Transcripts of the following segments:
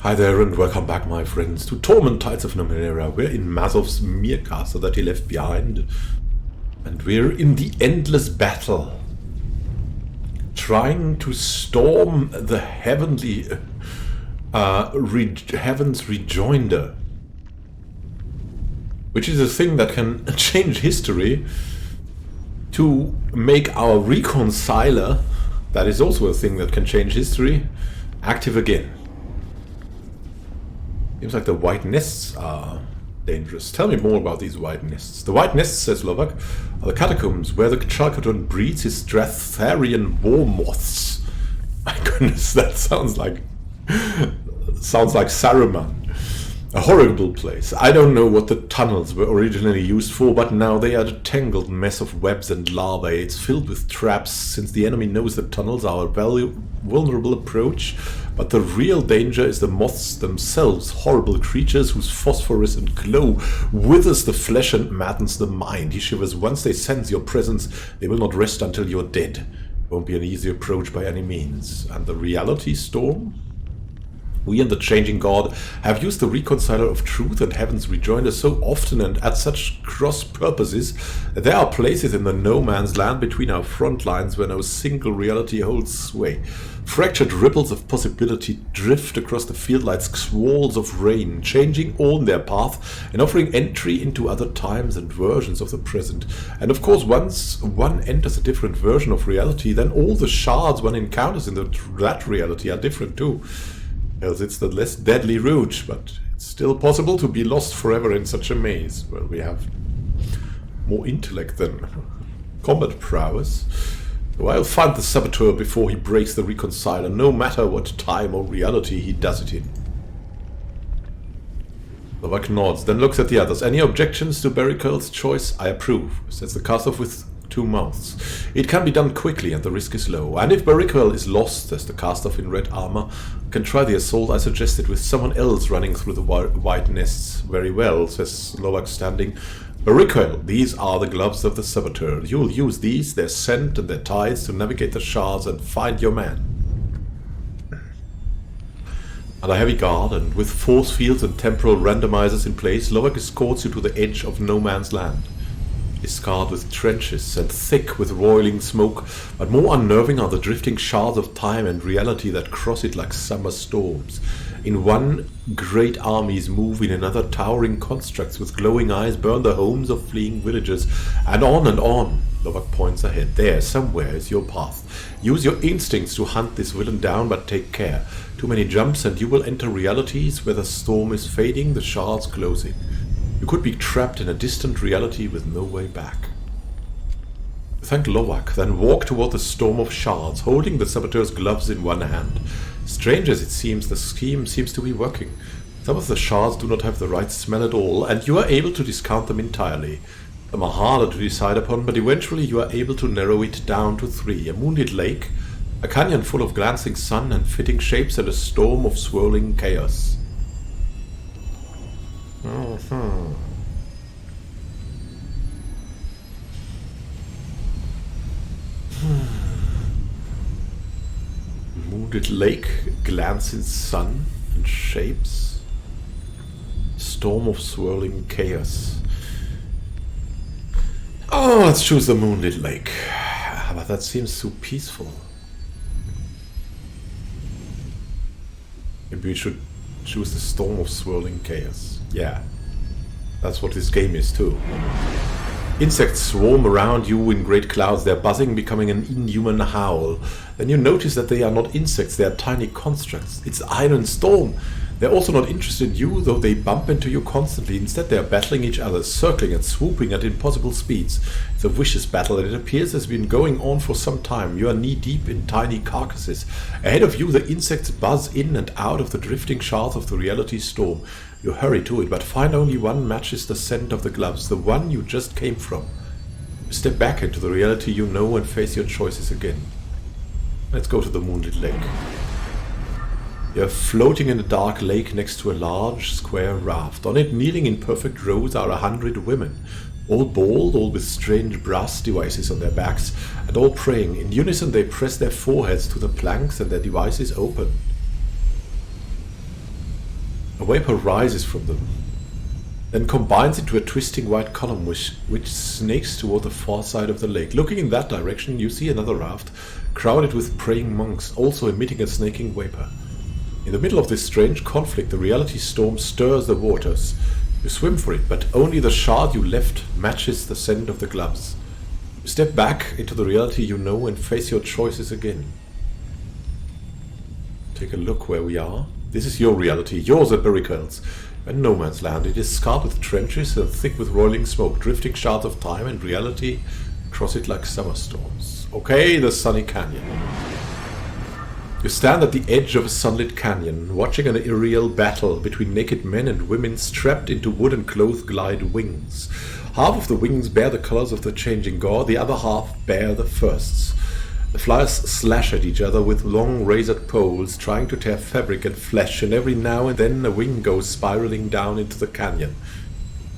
Hi there and welcome back, my friends, to Torment Tides of Numenera. We're in Mazov's mere castle that he left behind, and we're in the endless battle, trying to storm the heavenly heaven's rejoinder, which is a thing that can change history, to make our reconciler, that is also a thing that can change history, active again. Seems like the white nests are dangerous. Tell me more about these white nests. The white nests, says Lovak, are the catacombs where the Chalcodon breeds his Stratharian war moths. My goodness, that sounds like Saruman. A horrible place. I don't know what the tunnels were originally used for, but now they are a tangled mess of webs and larvae. It's filled with traps, since the enemy knows that tunnels are a vulnerable approach. But the real danger is the moths themselves, horrible creatures whose phosphorescent glow withers the flesh and maddens the mind. He shivers. Once they sense your presence, they will not rest until you're dead. Won't be an easy approach by any means. And the reality storm? We and the Changing God have used the Reconciler of Truth and Heaven's Rejoinder so often and at such cross purposes that there are places in the no man's land between our front lines where no single reality holds sway. Fractured ripples of possibility drift across the field like squalls of rain, changing all in their path and offering entry into other times and versions of the present. And of course, once one enters a different version of reality, then all the shards one encounters in that reality are different too. Else it's the less deadly route, but it's still possible to be lost forever in such a maze. Well, we have more intellect than combat prowess. So I'll find the saboteur before he breaks the Reconciler, no matter what time or reality he does it in. Novak nods, then looks at the others. Any objections to Bericle's choice? I approve, says the caster with two mouths. It can be done quickly and the risk is low. And if Bericle is lost, says the caster in red armor, can try the assault I suggested with someone else running through the white nests. Very well, says Slovak standing. Bericle, these are the gloves of the saboteur. You'll use these, their scent and their ties, to navigate the shards and find your man. Under heavy guard and with force fields and temporal randomizers in place, Slovak escorts you to the edge of no man's land. Is scarred with trenches and thick with roiling smoke, but more unnerving are the drifting shards of time and reality that cross it like summer storms. In one, great armies move, in another, towering constructs with glowing eyes burn the homes of fleeing villagers, and on and on. Lovak points ahead. There, somewhere, is your path. Use your instincts to hunt this villain down, but take care. Too many jumps and you will enter realities where the storm is fading, the shards closing. You could be trapped in a distant reality with no way back. Thank Lovak, then walk toward the storm of shards, holding the saboteur's gloves in one hand. Strange as it seems, the scheme seems to be working. Some of the shards do not have the right smell at all, and you are able to discount them entirely. Some are harder to decide upon, but eventually you are able to narrow it down to three. A moonlit lake, a canyon full of glancing sun and fitting shapes, and a storm of swirling chaos. Moonlit lake, glancing sun and shapes, storm of swirling chaos. Oh, let's choose the moonlit lake. But that seems so peaceful. Maybe we should choose the storm of swirling chaos. Yeah, that's what this game is too. Insects swarm around you in great clouds, their buzzing becoming an inhuman howl. Then you notice that they are not insects, they are tiny constructs. It's Iron Storm. They're also not interested in you, though they bump into you constantly. Instead they are battling each other, circling and swooping at impossible speeds. It's a vicious battle, and it appears has been going on for some time. You are knee-deep in tiny carcasses. Ahead of you the insects buzz in and out of the drifting shards of the reality storm. You hurry to it, but find only one matches the scent of the gloves, the one you just came from. You step back into the reality you know and face your choices again. Let's go to the moonlit lake. You're floating in a dark lake next to a large square raft. On it, kneeling in perfect rows, are 100 women. All bald, all with strange brass devices on their backs, and all praying. In unison they press their foreheads to the planks and their devices open. A vapor rises from them, then combines into a twisting white column which snakes toward the far side of the lake. Looking in that direction, you see another raft crowded with praying monks, also emitting a snaking vapor. In the middle of this strange conflict, the reality storm stirs the waters. You swim for it, but only the shard you left matches the scent of the gloves. You step back into the reality you know and face your choices again. Take a look where we are. This is your reality, yours at Barricades. And no man's land. It is scarred with trenches and thick with roiling smoke, drifting shards of time and reality cross it like summer storms. Okay, the sunny canyon. You stand at the edge of a sunlit canyon, watching an irreal battle between naked men and women strapped into wooden cloth glide wings. Half of the wings bear the colors of the changing god, the other half bear the first's. The flyers slash at each other with long razored poles, trying to tear fabric and flesh, and every now and then a wing goes spiraling down into the canyon.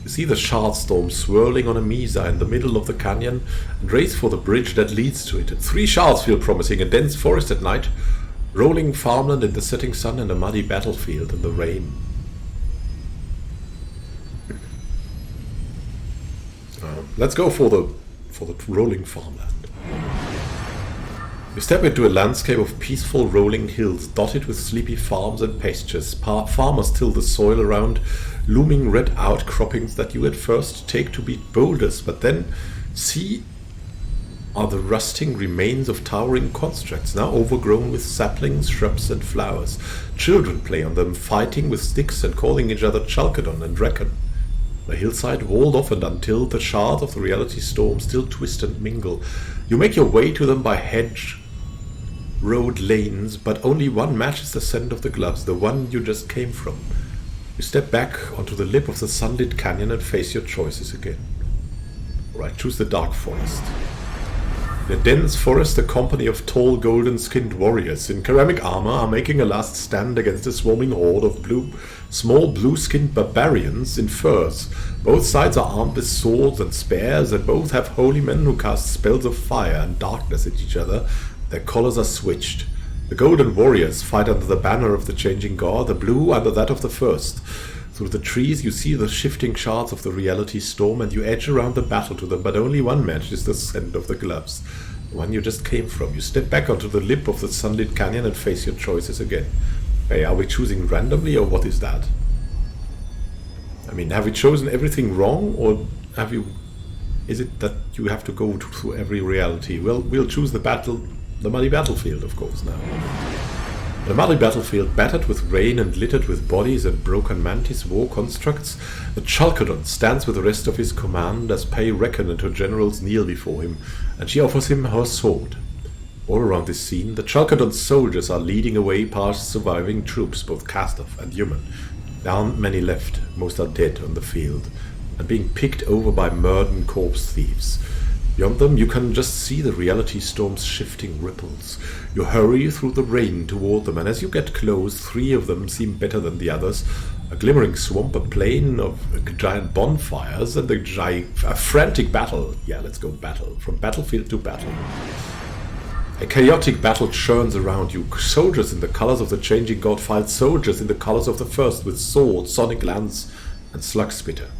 You see the shard storm swirling on a mesa in the middle of the canyon and race for the bridge that leads to it. 3 shards feel promising, a dense forest at night, rolling farmland in the setting sun, and a muddy battlefield in the rain. Let's go for the rolling farmland. You step into a landscape of peaceful rolling hills dotted with sleepy farms and pastures. Farmers till the soil around looming red outcroppings that you at first take to be boulders, but then see are the rusting remains of towering constructs, now overgrown with saplings, shrubs and flowers. Children play on them, fighting with sticks and calling each other Chalcedon and Reckon. The hillside walled off, and until the shards of the reality storm still twist and mingle. You make your way to them by hedge road lanes, but only one matches the scent of the gloves, the one you just came from. You step back onto the lip of the sunlit canyon and face your choices again. Alright, choose the dark forest. In a dense forest, a company of tall, golden-skinned warriors in ceramic armor are making a last stand against a swarming horde of small blue-skinned barbarians in furs. Both sides are armed with swords and spears, and both have holy men who cast spells of fire and darkness at each other. Their colors are switched. The golden warriors fight under the banner of the changing god, the blue under that of the first. Through the trees you see the shifting shards of the reality storm, and you edge around the battle to them, but only one matches the scent of the gloves, the one you just came from. You step back onto the lip of the sunlit canyon and face your choices again. Hey, are we choosing randomly, or what is that? I mean, have we chosen everything wrong, or is it that you have to go through every reality? Well, we'll choose the muddy battlefield, of course, now. The muddy battlefield, battered with rain and littered with bodies and broken mantis war constructs, the Chalcedon stands with the rest of his command as Pei Reckon and her generals kneel before him, and she offers him her sword. All around this scene, the Chalcedon soldiers are leading away past surviving troops, both cast off and human. There aren't many left, most are dead on the field, and being picked over by murdered corpse thieves. Beyond them, you can just see the reality storm's shifting ripples. You hurry through the rain toward them, and as you get close, 3 of them seem better than the others. A glimmering swamp, a plain of giant bonfires, and a frantic battle. Yeah, let's go battle. From battlefield to battle. A chaotic battle churns around you. Soldiers in the colors of the changing god fight soldiers in the colors of the first, with sword, sonic lance, and slug spitter.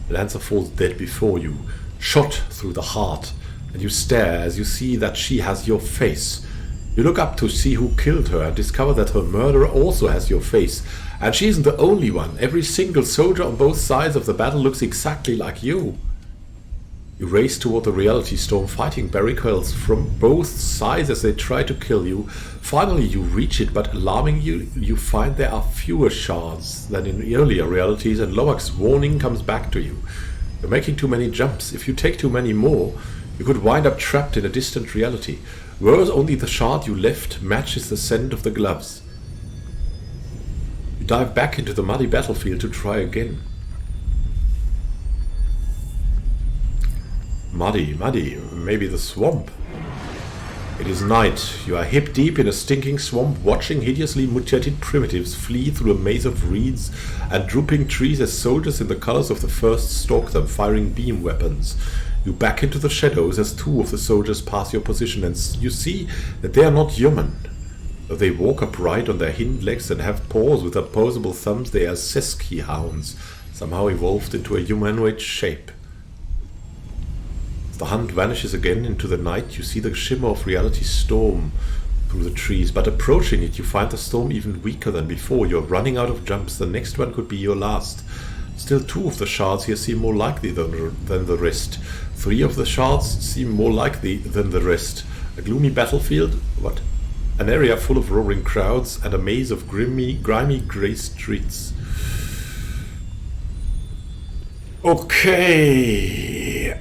The lancer falls dead before you, shot through the heart, and you stare as you see that she has your face. You look up to see who killed her and discover that her murderer also has your face. And she isn't the only one. Every single soldier on both sides of the battle looks exactly like you. You race toward the reality storm, fighting barricades from both sides as they try to kill you. Finally you reach it, but alarming you find there are fewer shards than in earlier realities, and Loak's warning comes back to you. You're making too many jumps. If you take too many more, you could wind up trapped in a distant reality. Whereas only the shard you left matches the scent of the gloves. You dive back into the muddy battlefield to try again. Muddy, maybe the swamp. It is night. You are hip deep in a stinking swamp, watching hideously mutated primitives flee through a maze of reeds and drooping trees as soldiers in the colors of the first stalk them, firing beam weapons. You back into the shadows as 2 of the soldiers pass your position, and you see that they are not human. Though they walk upright on their hind legs and have paws with opposable thumbs, they are Seski hounds, somehow evolved into a humanoid shape. As the hunt vanishes again into the night, you see the shimmer of reality's storm through the trees, but approaching it, you find the storm even weaker than before. You're running out of jumps. The next one could be your last. Still, 2 of the shards here seem more likely than the rest. 3 of the shards seem more likely than the rest. A gloomy battlefield? What? An area full of roaring crowds and a maze of grimy grey streets. Okay.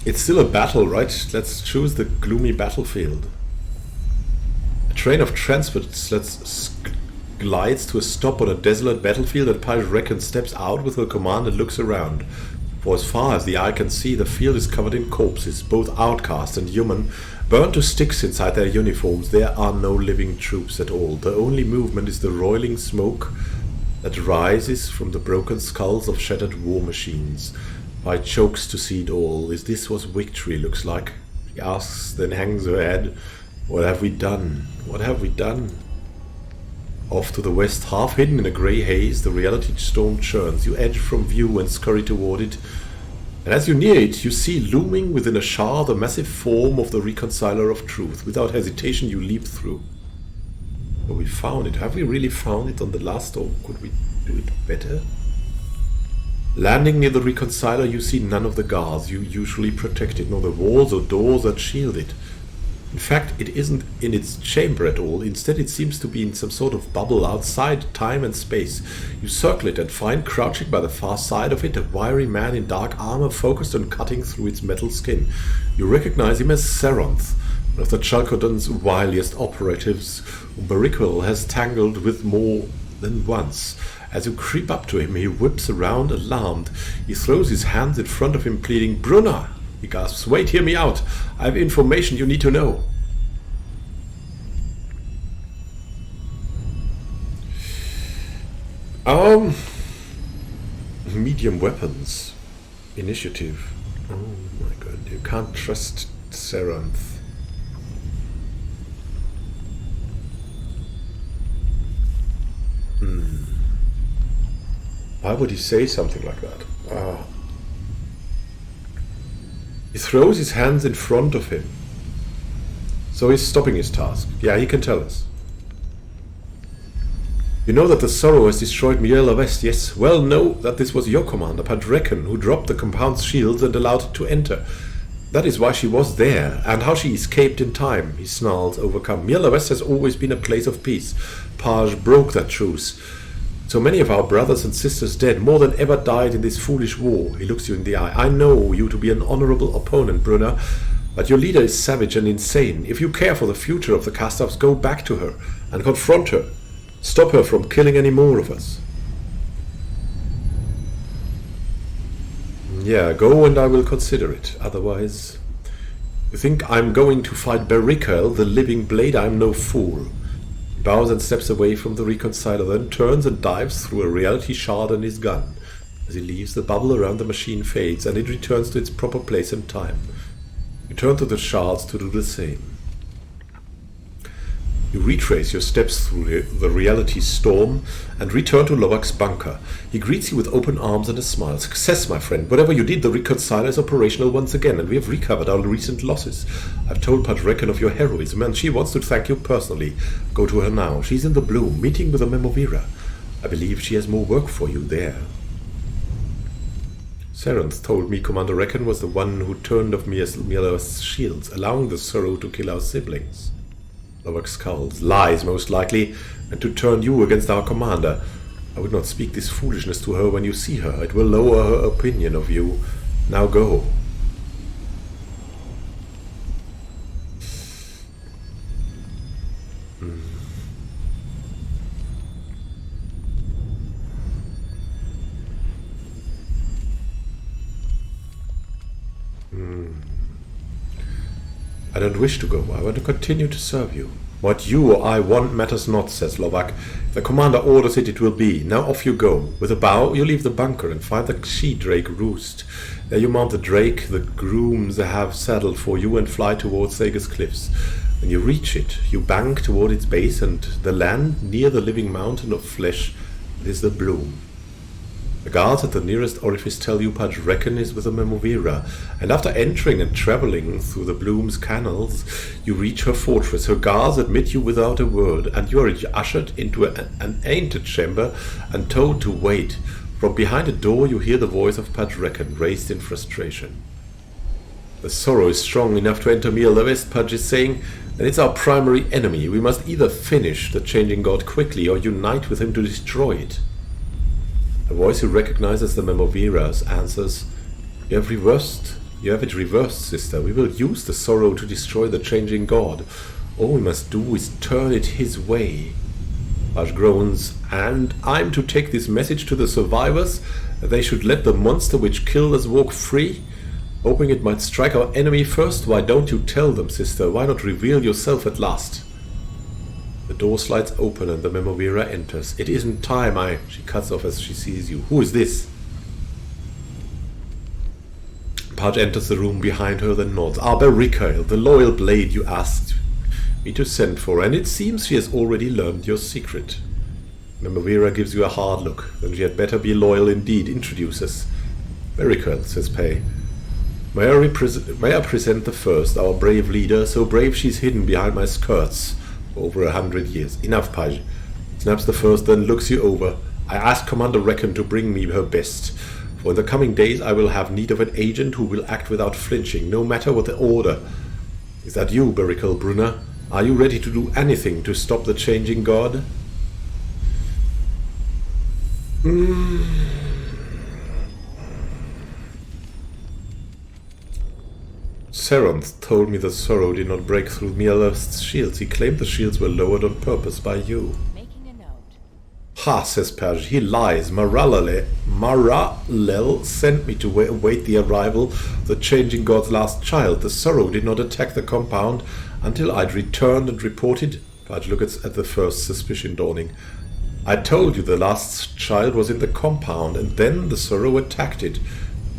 It's still a battle, right? Let's choose the gloomy battlefield. A train of transports glides to a stop on a desolate battlefield, and Paj Reckon steps out with her command and looks around. For as far as the eye can see, the field is covered in corpses, both outcast and human, burned to sticks inside their uniforms. There are no living troops at all. The only movement is the roiling smoke that rises from the broken skulls of shattered war machines. Paj chokes to see it all. Is this what victory looks like? She asks, then hangs her head. What have we done? What have we done? Off to the west, half hidden in a grey haze, the reality storm churns. You edge from view and scurry toward it. And as you near it, you see looming within a shard the massive form of the Reconciler of Truth. Without hesitation, you leap through. But we found it. Have we really found it on the last, or could we do it better? Landing near the Reconciler, you see none of the guards you usually protected, nor the walls or doors that shield it. In fact, it isn't in its chamber at all. Instead, it seems to be in some sort of bubble outside time and space. You circle it and find crouching by the far side of it a wiry man in dark armor focused on cutting through its metal skin. You recognize him as Saronth, one of the Chalcodon's wiliest operatives, whom Barikwell has tangled with more than once. As you creep up to him, he whips around, alarmed. He throws his hands in front of him, pleading, "Brunner!" He gasps, "Wait, hear me out. I have information you need to know." Medium weapons. Initiative. Oh my god, you can't trust Saranth. Why would he say something like that? He throws his hands in front of him. So he's stopping his task. Yeah, he can tell us. You know that the Sorrow has destroyed Miela West, yes? Well, know that this was your commander, Paj Reckon, who dropped the compound's shields and allowed it to enter. That is why she was there, and how she escaped in time, he snarls, overcome. Miela West has always been a place of peace. Paj broke that truce. So many of our brothers and sisters dead, more than ever died in this foolish war. He looks you in the eye. I know you to be an honorable opponent, Brunner, but your leader is savage and insane. If you care for the future of the Castavs, go back to her and confront her. Stop her from killing any more of us. Yeah, go and I will consider it. Otherwise, you think I'm going to fight Barikwell, the living blade? I'm no fool. He bows and steps away from the Reconciler, then turns and dives through a reality shard and his gun. As he leaves, the bubble around the machine fades, and it returns to its proper place and time. You turn to the shards to do the same. You retrace your steps through the reality storm and return to Lovak's bunker. He greets you with open arms and a smile. Success, my friend. Whatever you did, the Reconciler is operational once again, and we have recovered our recent losses. I've told Paj Reckon of your heroism, and she wants to thank you personally. Go to her now. She's in the Bloom, meeting with a Memovira. I believe she has more work for you there. Saranth told me Commander Reckon was the one who turned off Miela's shields, allowing the Sorrow to kill our siblings. Lovak scowls. Lies, most likely, and to turn you against our commander. I would not speak this foolishness to her when you see her. It will lower her opinion of you. Now go. I don't wish to go. I want to continue to serve you. What you or I want matters not, says Lovak. If the commander orders it, it will be. Now off you go. With a bow, you leave the bunker and find the she-drake roost. There you mount the drake the grooms have saddled for you and fly towards Sager's cliffs. When you reach it, you bank toward its base and the land near the living mountain of flesh is the bloom. The guards at the nearest orifice tell you Pudge Reckon is with the Memovira, and after entering and traveling through the Bloom's canals, you reach her fortress. Her guards admit you without a word, and you are ushered into an antechamber and told to wait. From behind a door you hear the voice of Pudge Reckon, raised in frustration. The sorrow is strong enough to enter Miel the West, Pudge is saying, and it's our primary enemy. We must either finish the changing god quickly or unite with him to destroy it. A voice who recognizes the Memovira's answers, You have it reversed, sister. We will use the sorrow to destroy the changing god. All we must do is turn it his way. Pudge groans, and I'm to take this message to the survivors, that they should let the monster which killed us walk free? Hoping it might strike our enemy first? Why don't you tell them, sister? Why not reveal yourself at last? The door slides open and the Memovira enters. It isn't time, she cuts off as she sees you. Who is this? Pudge enters the room behind her, then nods. Berikael, the loyal blade you asked me to send for, and it seems she has already learned your secret. Memovira gives you a hard look. Then she had better be loyal indeed. Introduce us. Berikael, says Pei. May I present the first, our brave leader, so brave she's hidden behind my skirts. Over 100 years. Enough, Pudge. Snaps the first, then looks you over. I asked Commander Reckon to bring me her best. For in the coming days I will have need of an agent who will act without flinching, no matter what the order. Is that you, Berikael Brunner? Are you ready to do anything to stop the changing god? Seronth told me the sorrow did not break through Mieler's shields. He claimed the shields were lowered on purpose by you. Making a note. Ha, says Pudge. He lies. Maralel sent me to await the arrival of the changing god's last child. The sorrow did not attack the compound until I'd returned and reported. Pudge looks at the first, suspicion dawning. I told you the last child was in the compound, and then the sorrow attacked it.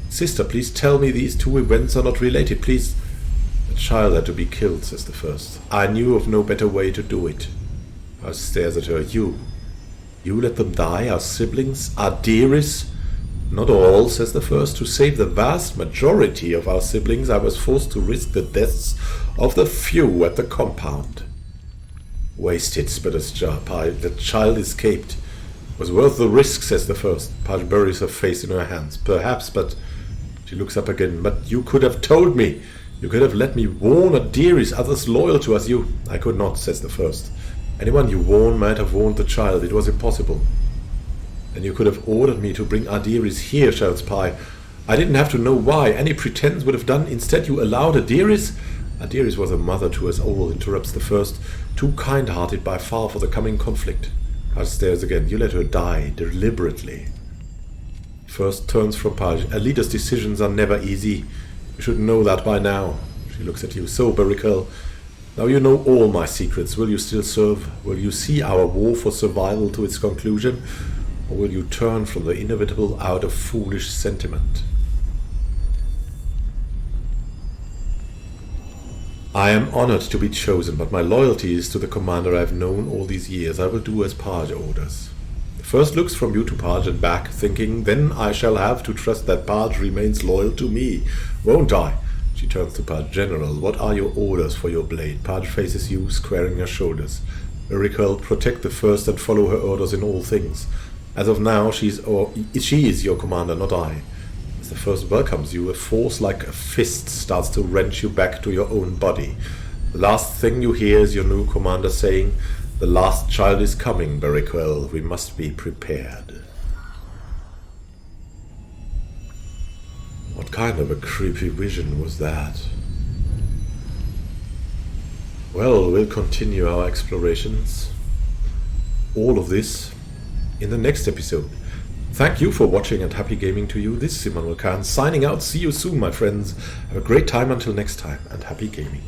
Sister, please tell me these two events are not related, please. The child had to be killed, says the first. I knew of no better way to do it. Pudge stares at her. You let them die, our siblings, our dearies? Not all, says the first. To save the vast majority of our siblings, I was forced to risk the deaths of the few at the compound. Wasted, sputters Pudge. The child escaped. It was worth the risk, says the first. Pudge buries her face in her hands. Perhaps, but... She looks up again. But you could have told me. You could have let me warn Adiri's, others loyal to us. I could not, says the first. Anyone you warn might have warned the child. It was impossible. Then you could have ordered me to bring Adiri's here, shouts Pi. I didn't have to know why. Any pretense would have done. Instead, you allowed Adiri's? Adiri's was a mother to us all, interrupts the first. Too kind-hearted by far for the coming conflict. Pudge stares again. You let her die, deliberately. First turns from Pudge. A leader's decisions are never easy. You should know that by now. She looks at you. So, Berikael, now you know all my secrets. Will you still serve? Will you see our war for survival to its conclusion? Or will you turn from the inevitable out of foolish sentiment? I am honored to be chosen, but my loyalty is to the commander I have known all these years. I will do as Pudge orders. First looks from you to Pudge and back, thinking, then I shall have to trust that Pudge remains loyal to me, won't I? She turns to Pudge. General, what are your orders for your blade? Pudge faces you, squaring her shoulders. Berikael, protect the first and follow her orders in all things. As of now, she is your commander, not I. As the first welcomes you, a force like a fist starts to wrench you back to your own body. The last thing you hear is your new commander saying, the last child is coming, Berikael. We must be prepared. What kind of a creepy vision was that? Well, we'll continue our explorations. All of this in the next episode. Thank you for watching and happy gaming to you. This is Immanuel signing out. See you soon, my friends. Have a great time until next time and happy gaming.